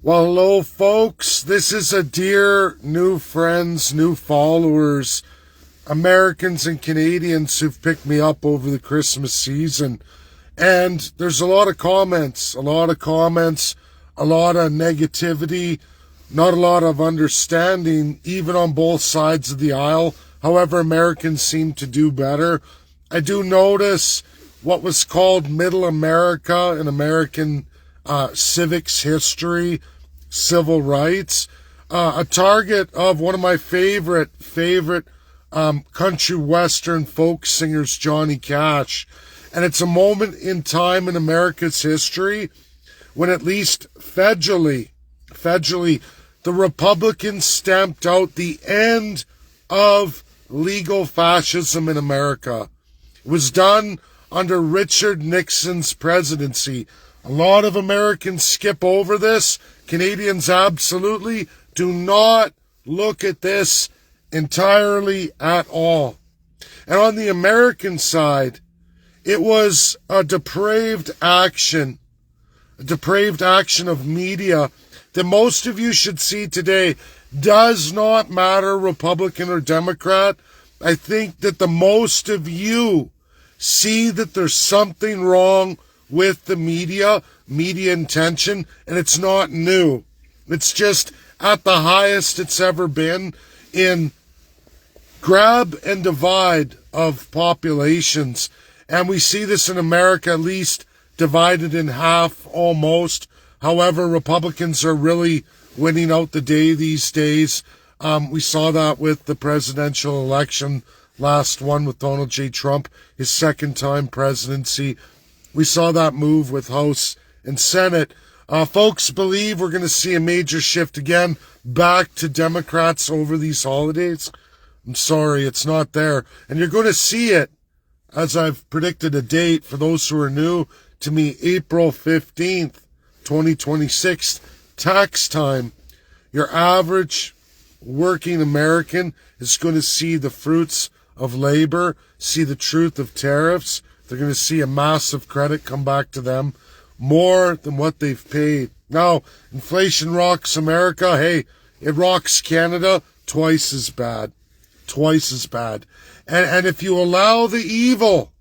Well, hello, folks. This is a dear new friends, new followers, Americans and Canadians who've picked me up over the Christmas season. And there's a lot of comments, a lot of negativity, not a lot of understanding, even on both sides of the aisle. However, Americans seem to do better. I do notice what was called Middle America in American civics history, civil rights, a target of one of my favorite country western folk singers, Johnny Cash. And it's a moment in time in America's history when, at least federally, the Republicans stamped out the end of legal fascism in America. It was done under Richard Nixon's presidency. A lot of Americans skip over this. Canadians absolutely do not look at this entirely at all. And on the American side, it was a depraved action of media that most of you should see today. Does not matter Republican or Democrat. I think that the most of you see that there's something wrong with the media intention, and it's not new. It's just at the highest it's ever been in grab and divide of populations. And we see this in America, at least divided in half almost. However, Republicans are really winning out the day these days. We saw that with the presidential election, last one with Donald J. Trump, his second time presidency. We saw that move with House and Senate. Folks believe we're going to see a major shift again back to Democrats over these holidays. I'm sorry, it's not there. And you're going to see it, as I've predicted a date for those who are new to me, April 15th, 2026, tax time. Your average working American is going to see the fruits of labor, see the truth of tariffs. They're going to see a massive credit come back to them, more than what they've paid. Now, inflation rocks America. Hey, it rocks Canada twice as bad. And if you allow the evil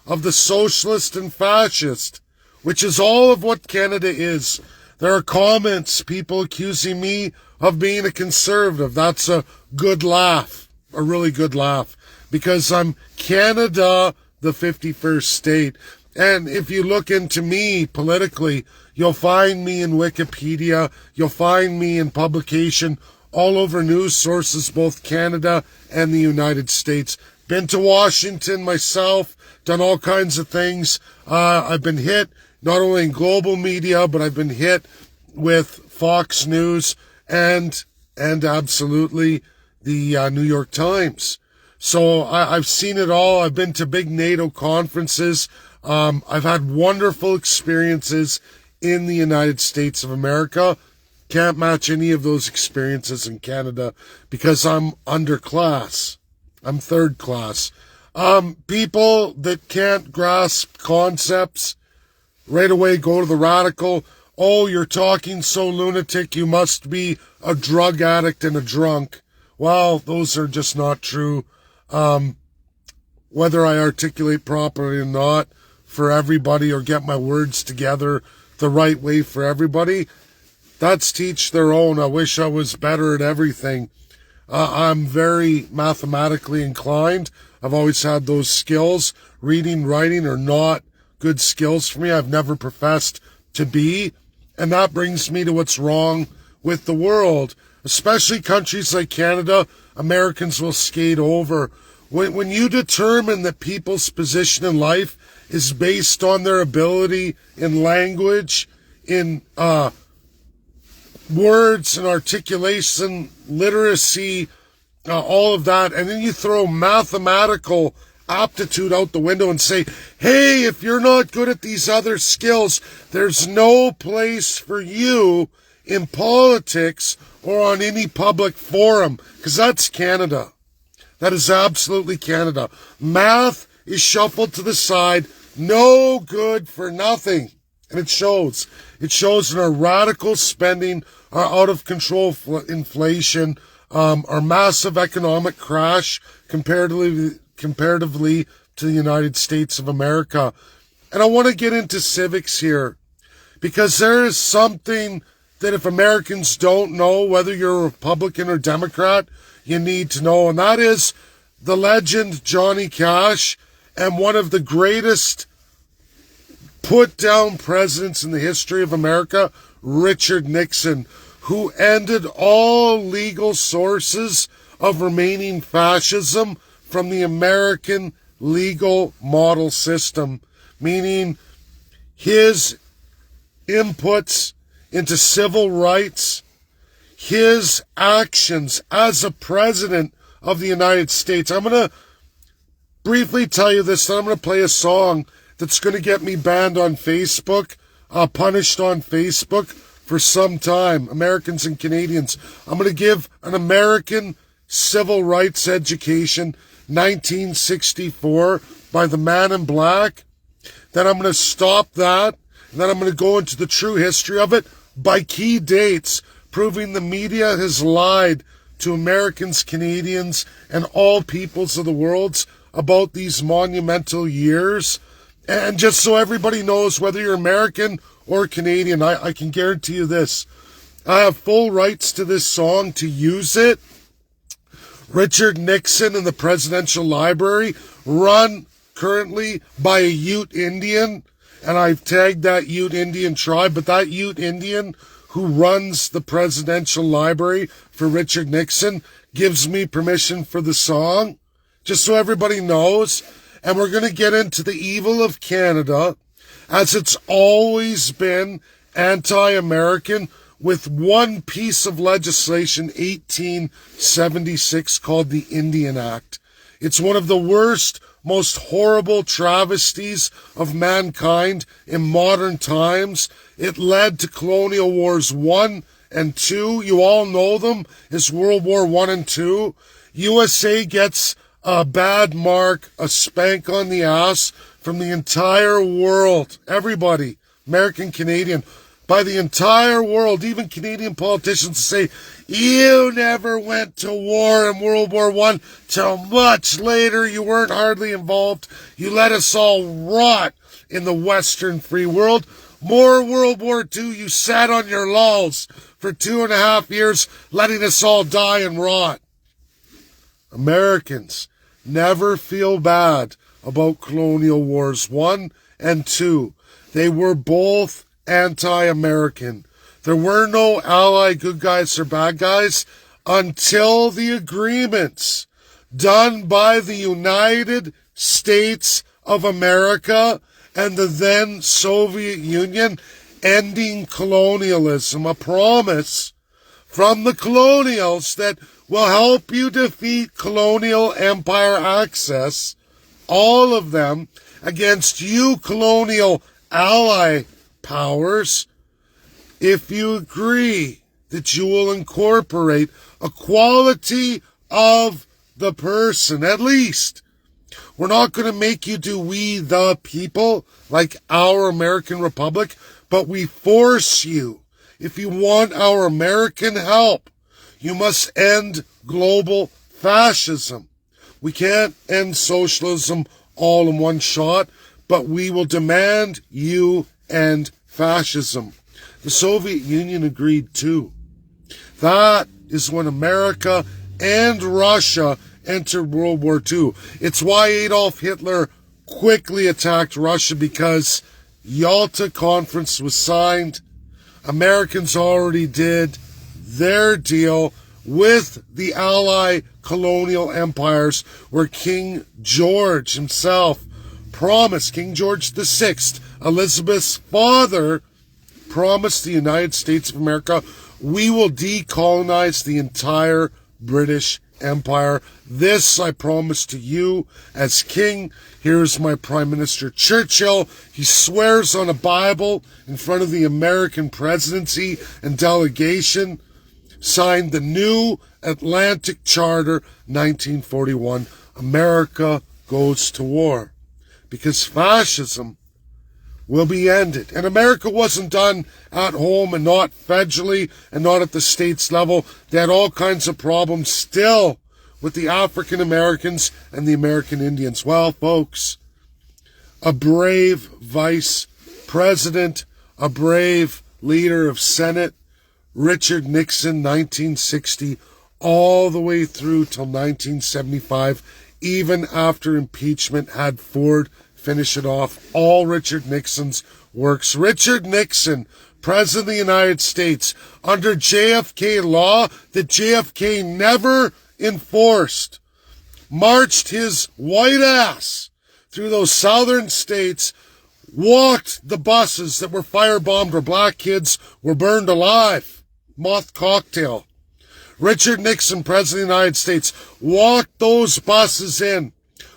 of the socialist and fascist, which is all of what Canada is, there are comments, people accusing me of being a conservative. That's a good laugh, a really good laugh, because I'm Canada, the 51st state. And if you look into me politically, you'll find me in Wikipedia, you'll find me in publication all over news sources, both Canada and the United States. Been to Washington myself, done all kinds of things. I've been hit not only in global media, but I've been hit with Fox News and absolutely the New York Times. So I've seen it all. I've been to big NATO conferences. I've had wonderful experiences in the United States of America. Can't match any of those experiences in Canada because I'm underclass. I'm third class. People that can't grasp concepts right away go to the radical. Oh, you're talking so lunatic, you must be a drug addict and a drunk. Well, those are just not true. Whether I articulate properly or not for everybody or get my words together the right way for everybody, that's teach their own. I wish I was better at everything. I'm very mathematically inclined. I've always had those skills. Reading, writing are not good skills for me. I've never professed to be. And that brings me to what's wrong with the world, especially countries like Canada. Americans will skate over. When you determine that people's position in life is based on their ability in language, in words and articulation, literacy, all of that, and then you throw mathematical aptitude out the window and say, hey, if you're not good at these other skills, there's no place for you in politics or on any public forum, because that's Canada. That is absolutely Canada. Math is shuffled to the side, no good for nothing. And it shows. It shows in our radical spending, our out-of-control inflation, our massive economic crash comparatively to the United States of America. And I want to get into civics here, because there is something that if Americans don't know, whether you're a Republican or Democrat, you need to know. And that is the legend Johnny Cash and one of the greatest put-down presidents in the history of America, Richard Nixon, who ended all legal sources of remaining fascism from the American legal model system, meaning his inputs into civil rights, his actions as a president of the United States. I'm going to briefly tell you this, then I'm going to play a song that's going to get me banned on Facebook, punished on Facebook for some time, Americans and Canadians. I'm going to give an American civil rights education, 1964, by the Man in Black. Then I'm going to stop that, and then I'm going to go into the true history of it by key dates, proving the media has lied to Americans, Canadians, and all peoples of the world about these monumental years. And just so everybody knows, whether you're American or Canadian, I can guarantee you this. I have full rights to this song to use it. Richard Nixon and the Presidential Library, run currently by a Ute Indian, and I've tagged that Ute Indian tribe, but that Ute Indian who runs the Presidential Library for Richard Nixon gives me permission for the song, just so everybody knows. And we're going to get into the evil of Canada, as it's always been anti-American, with one piece of legislation, 1876, called the Indian Act. It's one of the worst, most horrible travesties of mankind in modern times. It led to Colonial Wars 1 and 2. You all know them as World War 1 and 2. USA gets a bad mark, a spank on the ass from the entire world. Everybody, American, Canadian, by the entire world, even Canadian politicians say, you never went to war in World War I till much later. You weren't hardly involved. You let us all rot in the Western free world. More World War II, you sat on your laurels for 2.5 years, letting us all die and rot. Americans never feel bad about Colonial Wars 1 and 2. They were both anti-American. There were no Allied good guys or bad guys until the agreements done by the United States of America and the then Soviet Union, ending colonialism. A promise from the colonials that will help you defeat colonial empire access, all of them, against you colonial ally powers, if you agree that you will incorporate equality of the person, at least. We're not going to make you do we the people like our American Republic, but we force you. If you want our American help, you must end global fascism. We can't end socialism all in one shot, but we will demand you end fascism. The Soviet Union agreed too. That is when America and Russia entered World War II. It's why Adolf Hitler quickly attacked Russia, because Yalta Conference was signed. Americans already did their deal with the Allied colonial empires, where King George himself promised, King George VI, Elizabeth's father, promised the United States of America, we will decolonize the entire British Empire. This I promise to you as king. Here's my Prime Minister Churchill. He swears on a Bible in front of the American presidency and delegation, signed the New Atlantic Charter, 1941. America goes to war because fascism will be ended. And America wasn't done at home and not federally and not at the states level. They had all kinds of problems still with the African Americans and the American Indians. Well, folks, a brave vice president, a brave leader of Senate, Richard Nixon, 1960, all the way through till 1975, even after impeachment had Ford finish it off, all Richard Nixon's works. Richard Nixon, President of the United States, under JFK law that JFK never enforced, marched his white ass through those southern states, walked the buses that were firebombed where black kids were burned alive. Moth cocktail. Richard Nixon, President of the United States, walked those buses in,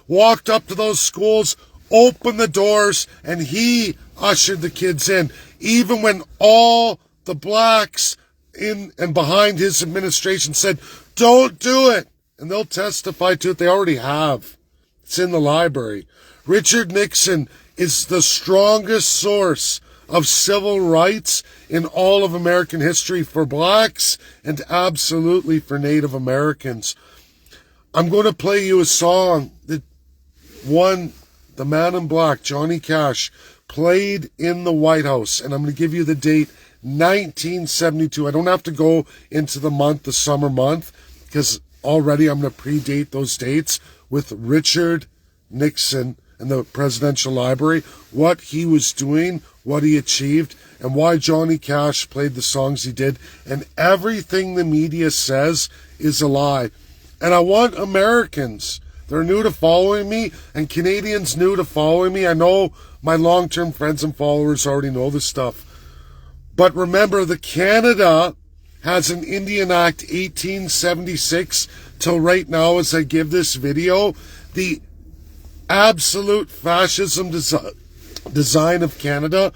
walked up to those schools, opened the doors, and he ushered the kids in. Even when all the blacks in and behind his administration said, don't do it. And they'll testify to it. They already have. It's in the library. Richard Nixon is the strongest source of civil rights in all of American history for blacks and absolutely for Native Americans. I'm going to play you a song that the man in black, Johnny Cash, played in the White House. And I'm going to give you the date, 1972. I don't have to go into the month, the summer month, because already I'm going to predate those dates with Richard Nixon and the Presidential Library, what he was doing, what he achieved, and why Johnny Cash played the songs he did. And everything the media says is a lie. And I want Americans, they're new to following me, and Canadians new to following me. I know my long-term friends and followers already know this stuff. But remember that Canada has an Indian Act 1876 till right now as I give this video. The absolute fascism design of Canada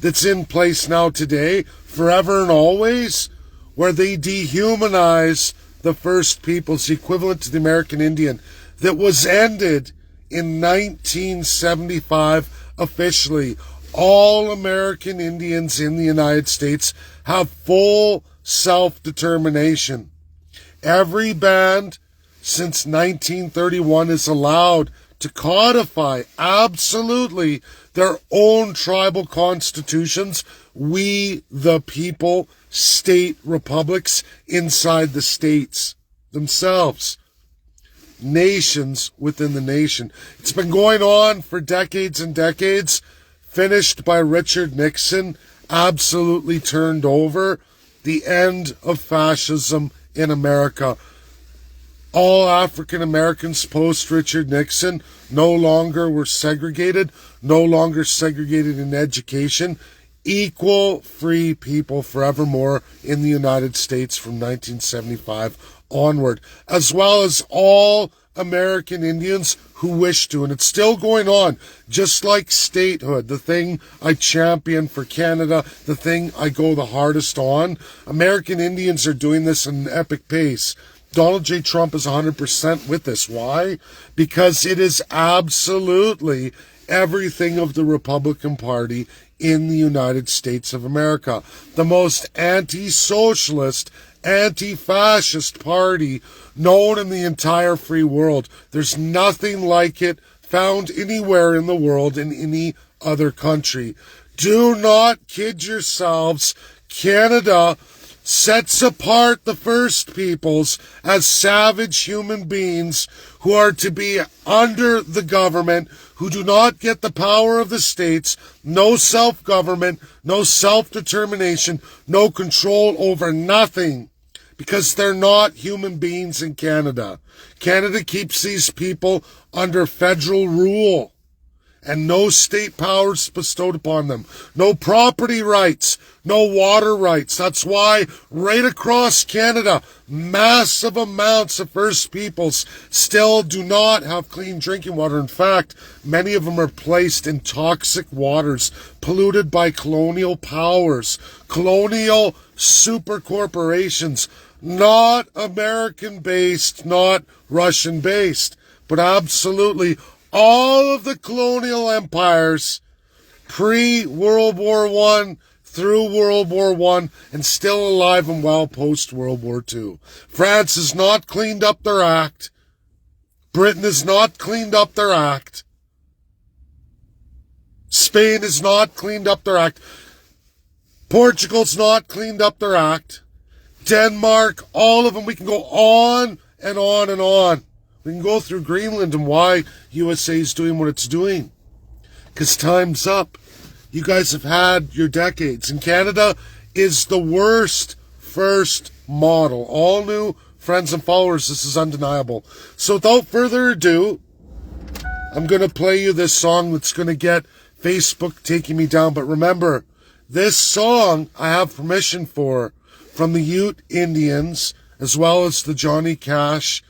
that's in place now today, forever and always, where they dehumanize the First Peoples, equivalent to the American Indian, that was ended in 1975 officially. All American Indians in the United States have full self-determination. Every band since 1931 is allowed to codify absolutely their own tribal constitutions, we the people, state republics inside the states themselves. Nations within the nation. It's been going on for decades and decades, finished by Richard Nixon, absolutely turned over, the end of fascism in America. All African Americans post Richard Nixon no longer were segregated, no longer segregated in education, equal free people forevermore in the United States from 1975 onward, as well as all American Indians who wish to. And it's still going on, just like statehood, the thing I champion for Canada, the thing I go the hardest on. American Indians are doing this at an epic pace. Donald J. Trump is 100% with this. Why? Because it is absolutely everything of the Republican Party in the United States of America. The most anti-socialist, anti-fascist party known in the entire free world. There's nothing like it found anywhere in the world in any other country. Do not kid yourselves. Canada sets apart the First Peoples as savage human beings who are to be under the government, who do not get the power of the states, no self-government, no self-determination, no control over nothing, because they're not human beings in Canada. Canada keeps these people under federal rule and no state powers bestowed upon them. No property rights, no water rights. That's why right across Canada, massive amounts of First Peoples still do not have clean drinking water. In fact, many of them are placed in toxic waters, polluted by colonial powers, colonial super corporations, not American-based, not Russian-based, but absolutely all of the colonial empires pre-World War One, through World War One, and still alive and well post-World War Two. France has not cleaned up their act. Britain has not cleaned up their act. Spain has not cleaned up their act. Portugal's not cleaned up their act. Denmark, all of them. We can go on and on and on. We can go through Greenland and why USA is doing what it's doing. Because time's up. You guys have had your decades. And Canada is the worst first model. All new friends and followers, this is undeniable. So without further ado, I'm going to play you this song that's going to get Facebook taking me down. But remember, this song I have permission for from the Ute Indians, as well as the Johnny Cash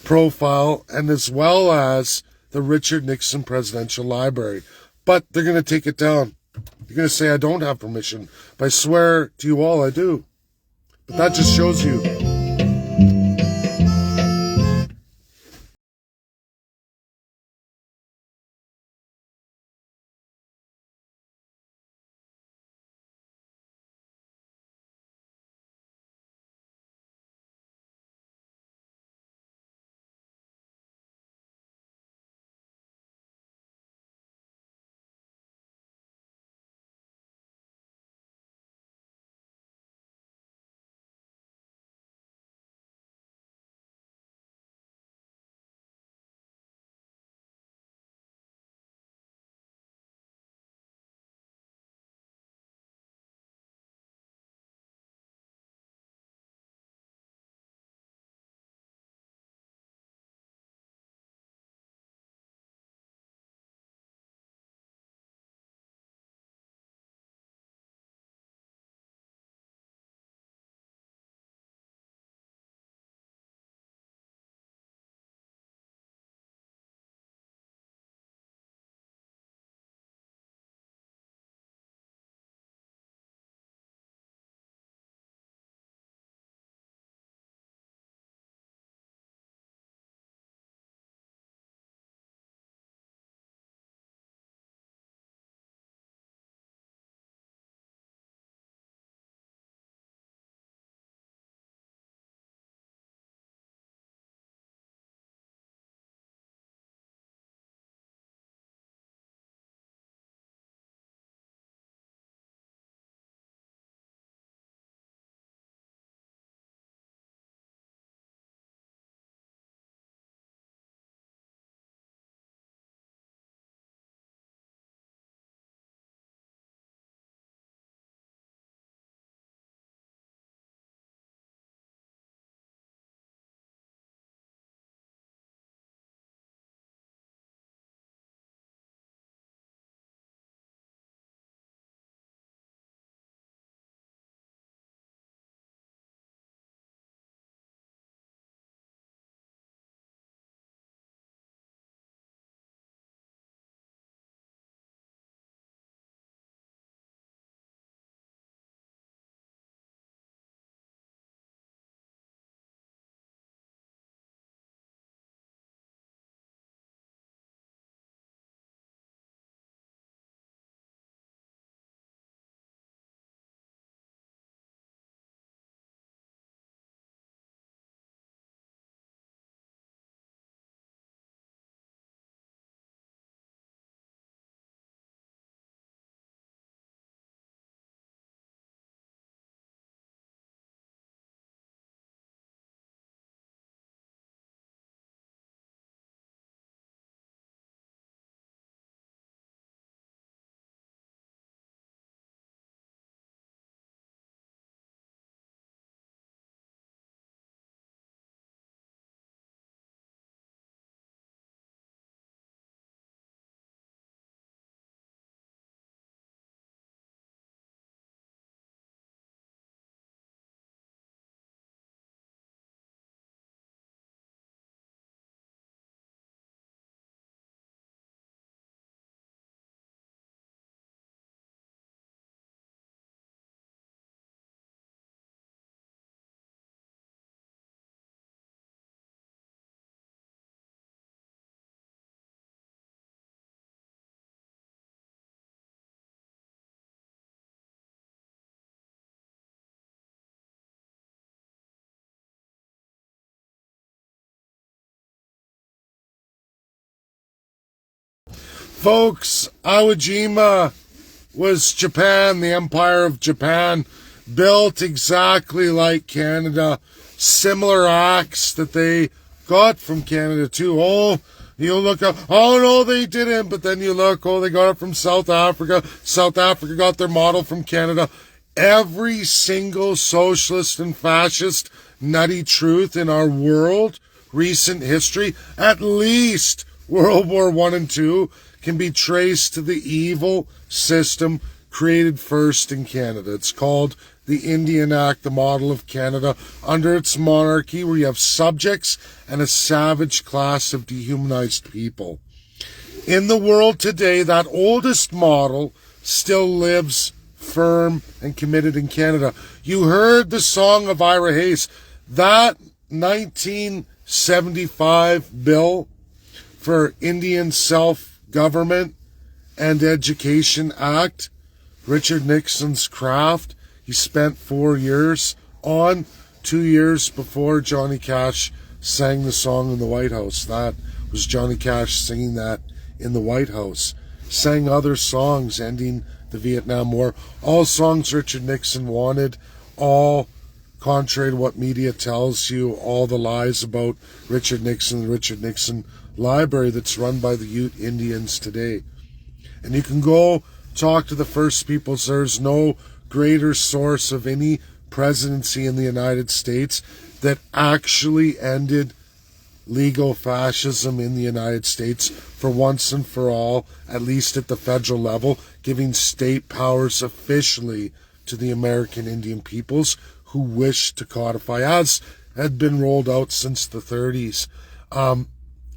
profile, and as well as the Richard Nixon Presidential Library. But they're going to take it down. You're going to say I don't have permission. But I swear to you all I do. But that just shows you Folks, Iwo Jima was Japan, the Empire of Japan, built exactly like Canada. Similar acts that they got from Canada too. Oh, you look up, oh no, they didn't. But then you look, oh, they got it from South Africa. South Africa got their model from Canada. Every single socialist and fascist nutty truth in our world, recent history, at least World War I and II, can be traced to the evil system created first in Canada. It's called the Indian Act, the model of Canada, under its monarchy, where you have subjects and a savage class of dehumanized people. In the world today, that oldest model still lives firm and committed in Canada. You heard the song of Ira Hayes. That 1975 bill for Indian Self-Government and Education Act, Richard Nixon's craft, he spent 4 years on, 2 years before Johnny Cash sang the song in the White House. That was Johnny Cash singing that in the White House. Sang other songs ending the Vietnam War. All songs Richard Nixon wanted, all contrary to what media tells you, all the lies about Richard Nixon, the Richard Nixon Library that's run by the Ute Indians today. And you can go talk to the First Peoples. There's no greater source of any presidency in the United States that actually ended legal fascism in the United States for once and for all, at least at the federal level, giving state powers officially to the American Indian peoples who wish to codify, as had been rolled out since the 30s.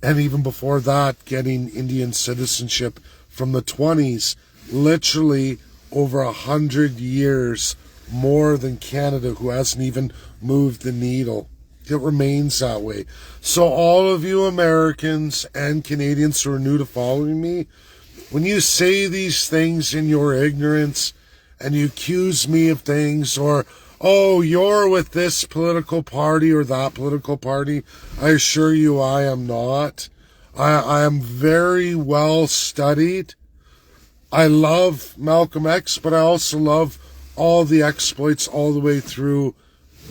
And even before that, getting Indian citizenship from the 20s, literally over 100 years more than Canada, who hasn't even moved the needle. It remains that way. So all of you Americans and Canadians who are new to following me, when you say these things in your ignorance and you accuse me of things, or, oh, you're with this political party or that political party, I assure you I am not. I am very well studied. I love Malcolm X, but I also love all the exploits all the way through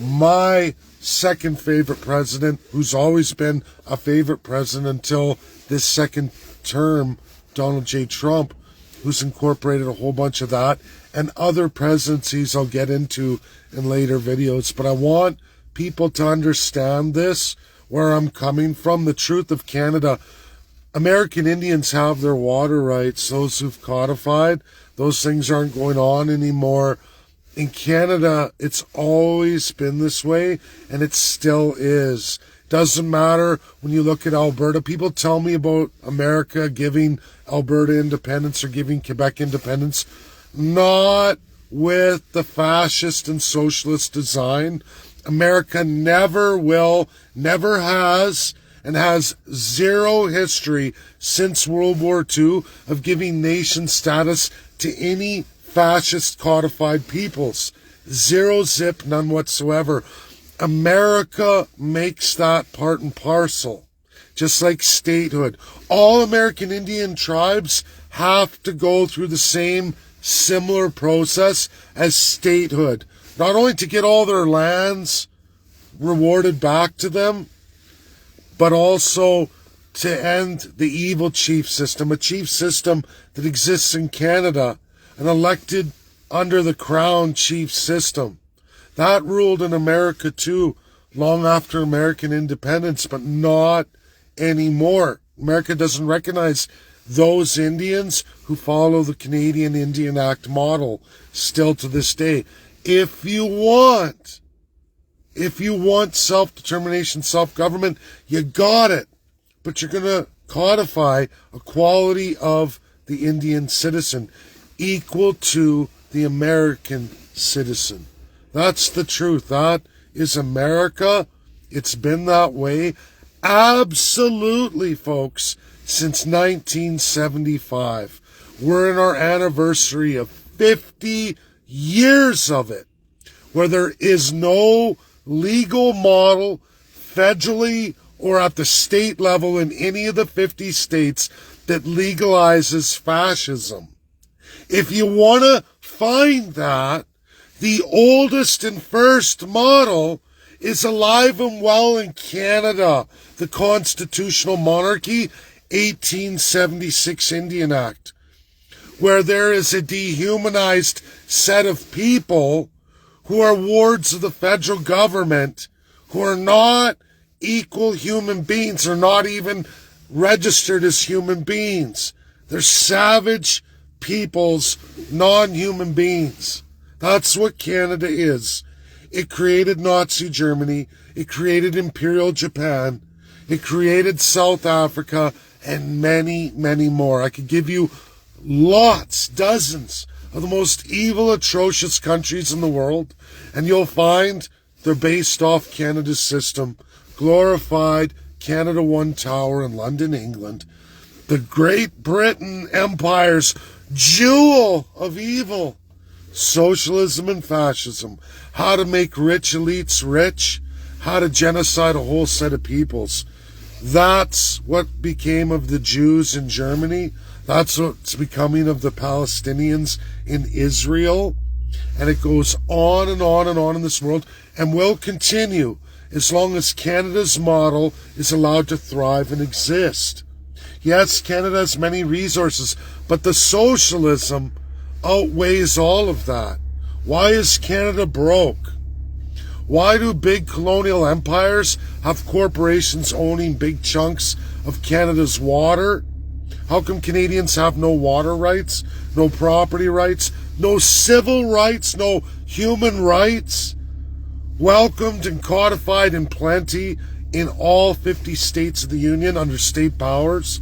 my second favorite president, who's always been a favorite president until this second term, Donald J. Trump, who's incorporated a whole bunch of that, and other presidencies I'll get into in later videos. But I want people to understand this, where I'm coming from, the truth of Canada. American Indians have their water rights, those who've codified. Those things aren't going on anymore. In Canada, it's always been this way, and it still is. Doesn't matter when you look at Alberta. People tell me about America giving Alberta independence or giving Quebec independence. Not with the fascist and socialist design. America never will, never has, and has zero history since World War II of giving nation status to any fascist codified peoples. Zero zip, none whatsoever. America makes that part and parcel, just like statehood. All American Indian tribes have to go through the same similar process as statehood, not only to get all their lands rewarded back to them, but also to end the evil chief system, a chief system that exists in Canada, an elected under the crown chief system. That ruled in America too, long after American independence, but not anymore. America doesn't recognize those Indians who follow the Canadian Indian Act model still to this day. If you want self-determination, self-government, you got it. But you're going to codify a quality of the Indian citizen equal to the American citizen. That's the truth. That is America. It's been that way. Absolutely, folks, since 1975. We're in our anniversary of 50 years of it, where there is no legal model, federally or at the state level in any of the 50 states, that legalizes fascism. If you want to find that, the oldest and first model is alive and well in Canada, the Constitutional Monarchy, 1876 Indian Act, where there is a dehumanized set of people who are wards of the federal government, who are not equal human beings, are not even registered as human beings. They're savage peoples, non-human beings. That's what Canada is. It created Nazi Germany. It created Imperial Japan. It created South Africa and many, many more. I could give you lots, dozens of the most evil, atrocious countries in the world, and you'll find they're based off Canada's system. Glorified Canada One Tower in London, England. The Great Britain Empire's jewel of evil. Socialism and fascism. How to make rich elites rich. How to genocide a whole set of peoples. That's what became of the Jews in Germany. That's what's becoming of the Palestinians in Israel. And it goes on and on and on in this world and will continue as long as Canada's model is allowed to thrive and exist. Yes, Canada has many resources, but the socialism outweighs all of that. Why is Canada broke? Why do big colonial empires have corporations owning big chunks of Canada's water? How come Canadians have no water rights, no property rights, no civil rights, no human rights? Welcomed and codified in plenty in all 50 states of the Union under state powers.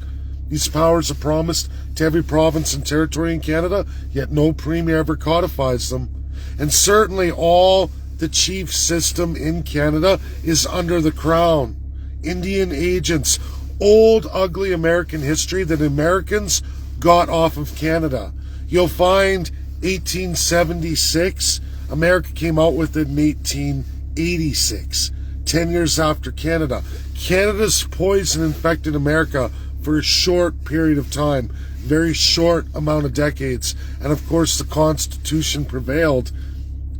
These powers are promised to every province and territory in Canada, yet no premier ever codifies them. And certainly all the chief system in Canada is under the Crown. Indian agents, old ugly American history that Americans got off of Canada. You'll find 1876, America came out with it in 1886, 10 years after Canada. Canada's poison infected America for a short period of time, very short amount of decades. And of course the Constitution prevailed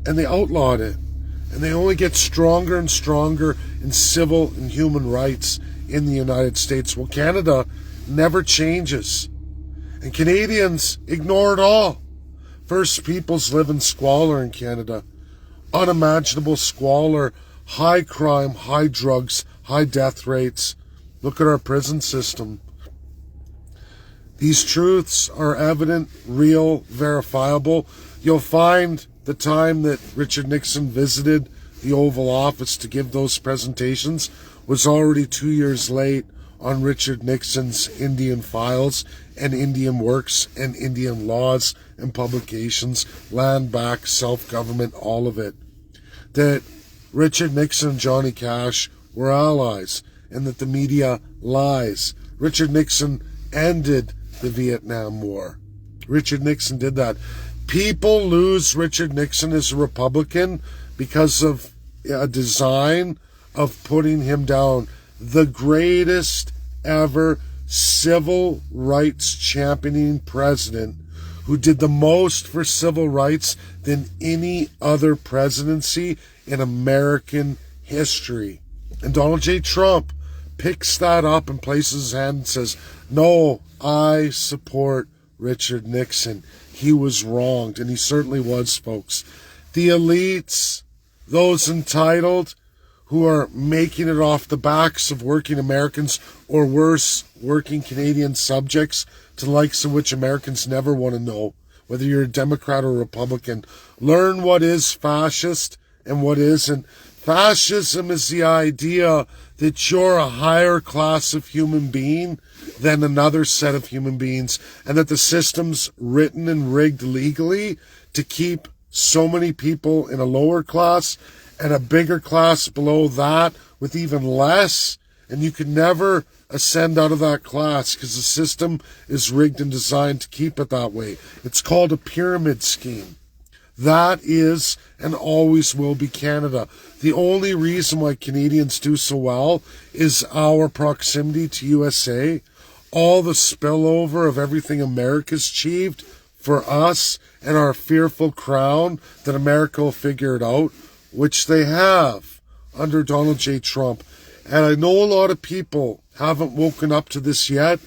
and they outlawed it. And they only get stronger and stronger in civil and human rights in the United States. Well, Canada never changes. And Canadians ignore it all. First Peoples live in squalor in Canada. Unimaginable squalor, high crime, high drugs, high death rates. Look at our prison system. These truths are evident, real, verifiable. You'll find the time that Richard Nixon visited the Oval Office to give those presentations was already 2 years late on Richard Nixon's Indian files and Indian works and Indian laws and publications, land back, self-government, all of it. That Richard Nixon and Johnny Cash were allies and that the media lies. Richard Nixon ended the Vietnam War. Richard Nixon did that. People lose Richard Nixon as a Republican because of a design of putting him down. The greatest ever civil rights championing president who did the most for civil rights than any other presidency in American history. And Donald J. Trump picks that up and places his hand and says, no, I support Richard Nixon. He was wronged, and he certainly was, folks. The elites, those entitled, who are making it off the backs of working Americans, or worse, working Canadian subjects, to the likes of which Americans never want to know, whether you're a Democrat or a Republican. Learn what is fascist and what isn't. Fascism is the idea that you're a higher class of human being than another set of human beings, and that the system's written and rigged legally to keep so many people in a lower class and a bigger class below that with even less, and you can never ascend out of that class because the system is rigged and designed to keep it that way. It's called a pyramid scheme. That is and always will be Canada. The only reason why Canadians do so well is our proximity to USA. all the spillover of everything America's achieved for us and our fearful crown that America will figure it out, which they have under Donald J. Trump. And I know a lot of people haven't woken up to this yet,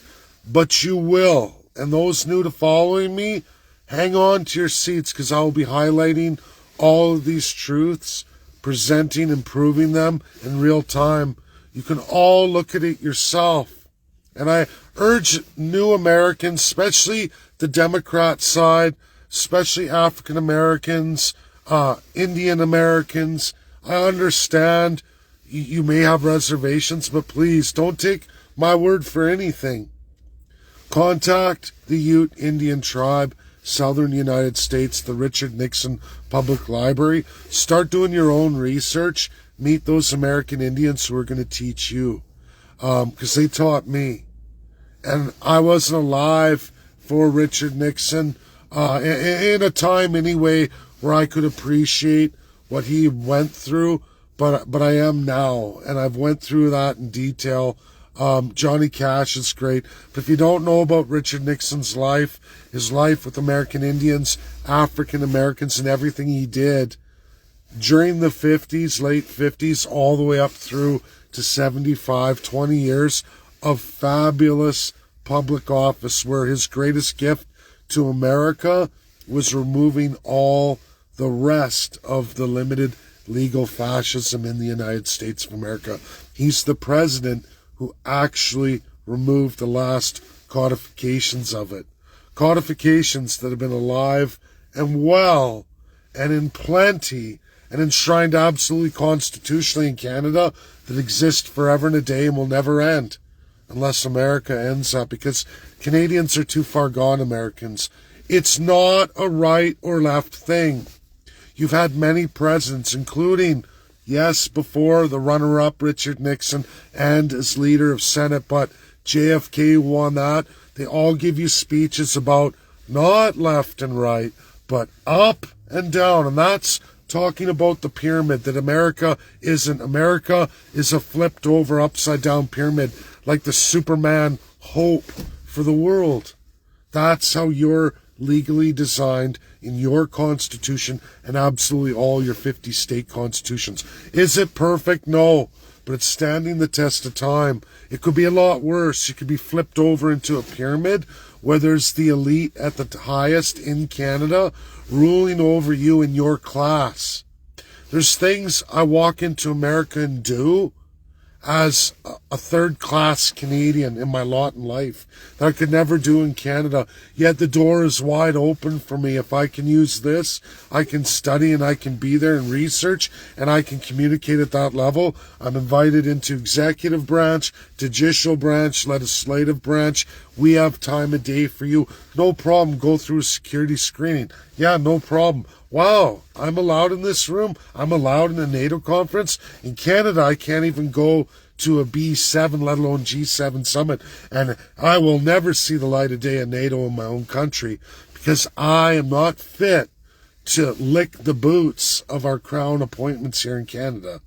but you will. And those new to following me, hang on to your seats, because I'll be highlighting all of these truths, presenting and proving them in real time. You can all look at it yourself. And I urge new Americans, especially the Democrat side, especially African Americans, Indian Americans. I understand you may have reservations, but please don't take my word for anything. Contact the Ute Indian Tribe, Southern United States, the Richard Nixon Public Library. Start doing your own research. Meet those American Indians who are going to teach you, because they taught me. And I wasn't alive for Richard Nixon in a time anyway where I could appreciate what he went through, but I am now, and I've went through that in detail. Johnny Cash is great, but if you don't know about Richard Nixon's life, his life with American Indians, African Americans, and everything he did during the 50s, late 50s, all the way up through to 75, 20 years of fabulous public office, where his greatest gift to America was removing all the rest of the limited legal fascism in the United States of America. He's the president who actually removed the last codifications of it. Codifications that have been alive and well and in plenty and enshrined absolutely constitutionally in Canada that exist forever and a day and will never end unless America ends up, because Canadians are too far gone, Americans. It's not a right or left thing. You've had many presidents, including, yes, before the runner-up Richard Nixon and as leader of Senate, but JFK won that. They all give you speeches about not left and right, but up and down. And that's talking about the pyramid, that America isn't. America is a flipped over, upside down pyramid, like the Superman hope for the world. That's how you're legally designed in your constitution and absolutely all your 50 state constitutions. Is it perfect? No, but it's standing the test of time. It could be a lot worse. You could be flipped over into a pyramid where there's the elite at the highest in Canada ruling over you in your class. There's things I walk into America and do as a third-class Canadian in my lot in life that I could never do in Canada. Yet the door is wide open for me. If I can use this, I can study and I can be there and research and I can communicate at that level. I'm invited into executive branch, judicial branch, legislative branch. We have time of day for you. No problem. Go through security screening. Yeah, no problem. Wow, I'm allowed in this room. I'm allowed in a NATO conference. In Canada, I can't even go to a B7, let alone G7 summit. And I will never see the light of day in NATO in my own country because I am not fit to lick the boots of our crown appointments here in Canada.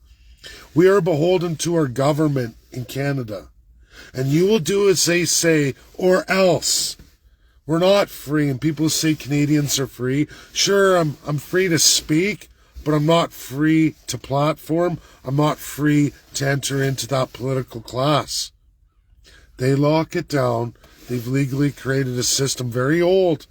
We are beholden to our government in Canada. And you will do as they say, or else. We're not free, and people say Canadians are free. Sure, I'm free to speak, but I'm not free to platform. I'm not free to enter into that political class. They lock it down. They've legally created a system very old,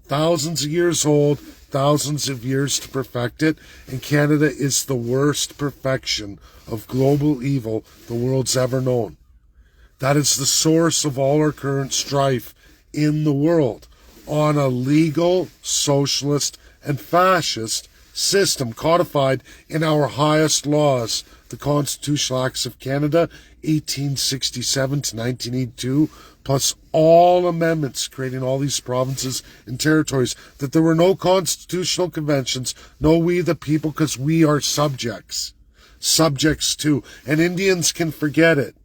thousands of years old, thousands of years to perfect it, and Canada is the worst perfection of global evil the world's ever known. That is the source of all our current strife in the world, on a legal, socialist, and fascist system codified in our highest laws, the Constitutional Acts of Canada, 1867 to 1982, plus all amendments creating all these provinces and territories, that there were no constitutional conventions, no we the people, because we are subjects too, and Indians can forget it.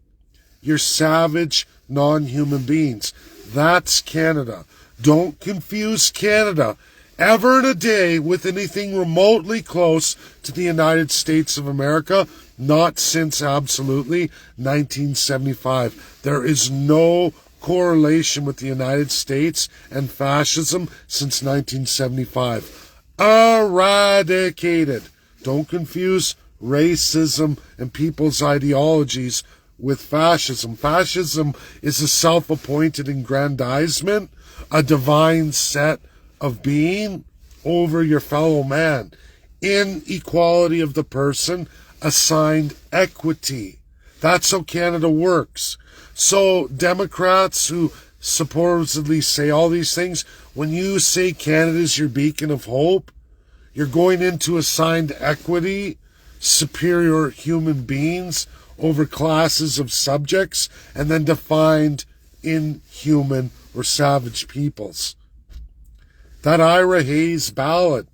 You're savage, non-human beings. That's Canada. Don't confuse Canada ever in a day with anything remotely close to the United States of America, not since absolutely 1975. There is no correlation with the United States and fascism since 1975. Eradicated. Don't confuse racism and people's ideologies with fascism. Fascism is a self-appointed aggrandizement, a divine set of being over your fellow man. Inequality of the person assigned equity. That's how Canada works. So Democrats who supposedly say all these things, when you say Canada's your beacon of hope, you're going into assigned equity, superior human beings over classes of subjects, and then defined inhuman or savage peoples. That Ira Hayes ballot,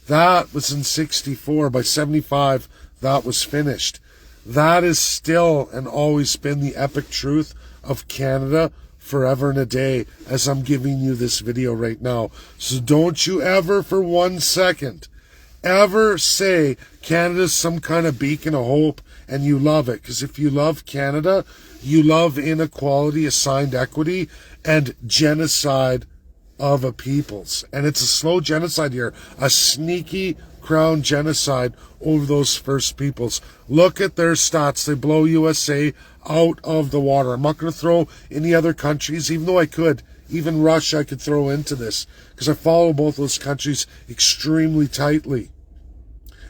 that was in 64. By 75, that was finished. That is still and always been the epic truth of Canada forever and a day, as I'm giving you this video right now. So don't you ever for 1 second ever say Canada's some kind of beacon of hope and you love it. Because if you love Canada, you love inequality, assigned equity, and genocide of a peoples. And it's a slow genocide here, a sneaky crown genocide over those First Peoples. Look at their stats. They blow USA out of the water. I'm not going to throw any other countries, even though I could. Even Russia I could throw into this, because I follow both those countries extremely tightly.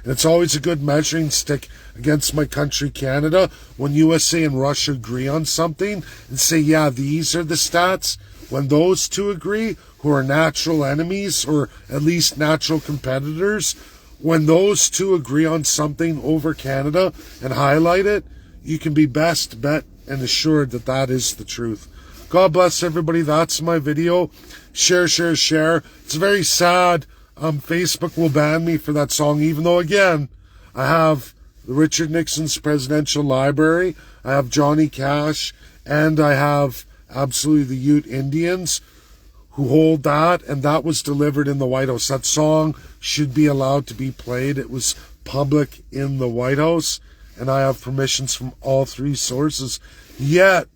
And it's always a good measuring stick against my country, Canada, when USA and Russia agree on something and say, yeah, these are the stats. When those two agree, who are natural enemies or at least natural competitors, when those two agree on something over Canada and highlight it, you can be best bet and assured that that is the truth. God bless everybody. That's my video. Share, share, share. It's very sad. Facebook will ban me for that song, even though, again, I have Richard Nixon's Presidential Library, I have Johnny Cash, and I have absolutely the Ute Indians who hold that, and that was delivered in the White House. That song should be allowed to be played. It was public in the White House, and I have permissions from all three sources. Yet,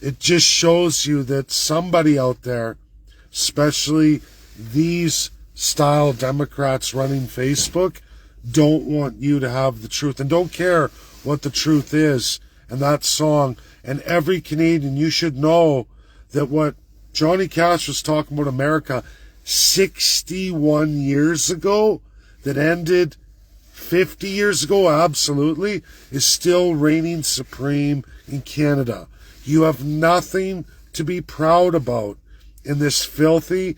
it just shows you that somebody out there, especially these style Democrats running Facebook, don't want you to have the truth and don't care what the truth is. And that song, and every Canadian, you should know that what Johnny Cash was talking about America 61 years ago, that ended 50 years ago, absolutely, is still reigning supreme in Canada. You have nothing to be proud about in this filthy,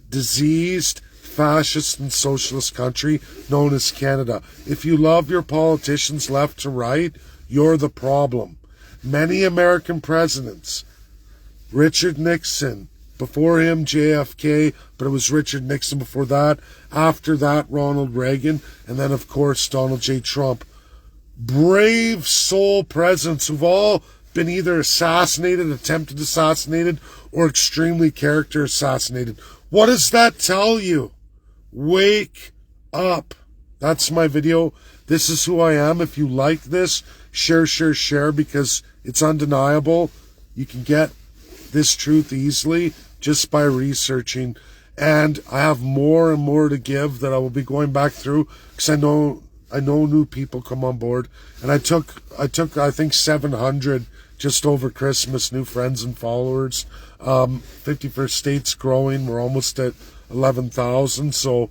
diseased, fascist and socialist country known as Canada. If you love your politicians left to right, you're the problem. Many American presidents, Richard Nixon, before him JFK, but it was Richard Nixon before that, after that Ronald Reagan, and then of course Donald J. Trump. Brave soul presidents who've all been either assassinated, attempted assassinated, or extremely character assassinated. What does that tell you? Wake up. That's my video. This is who I am. If you like this, share, share, share, because it's undeniable. You can get this truth easily just by researching. And I have more and more to give that I will be going back through, because I know new people come on board. And I took I think 700 just over Christmas, new friends and followers. 51st State's growing. We're almost at 11,000. So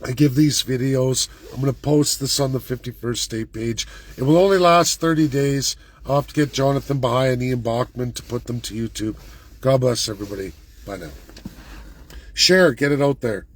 I give these videos. I'm going to post this on the 51st State page. It will only last 30 days. I'll have to get Jonathan Bahia and Ian Bachman to put them to YouTube. God bless everybody. Bye now. Share. Get it out there.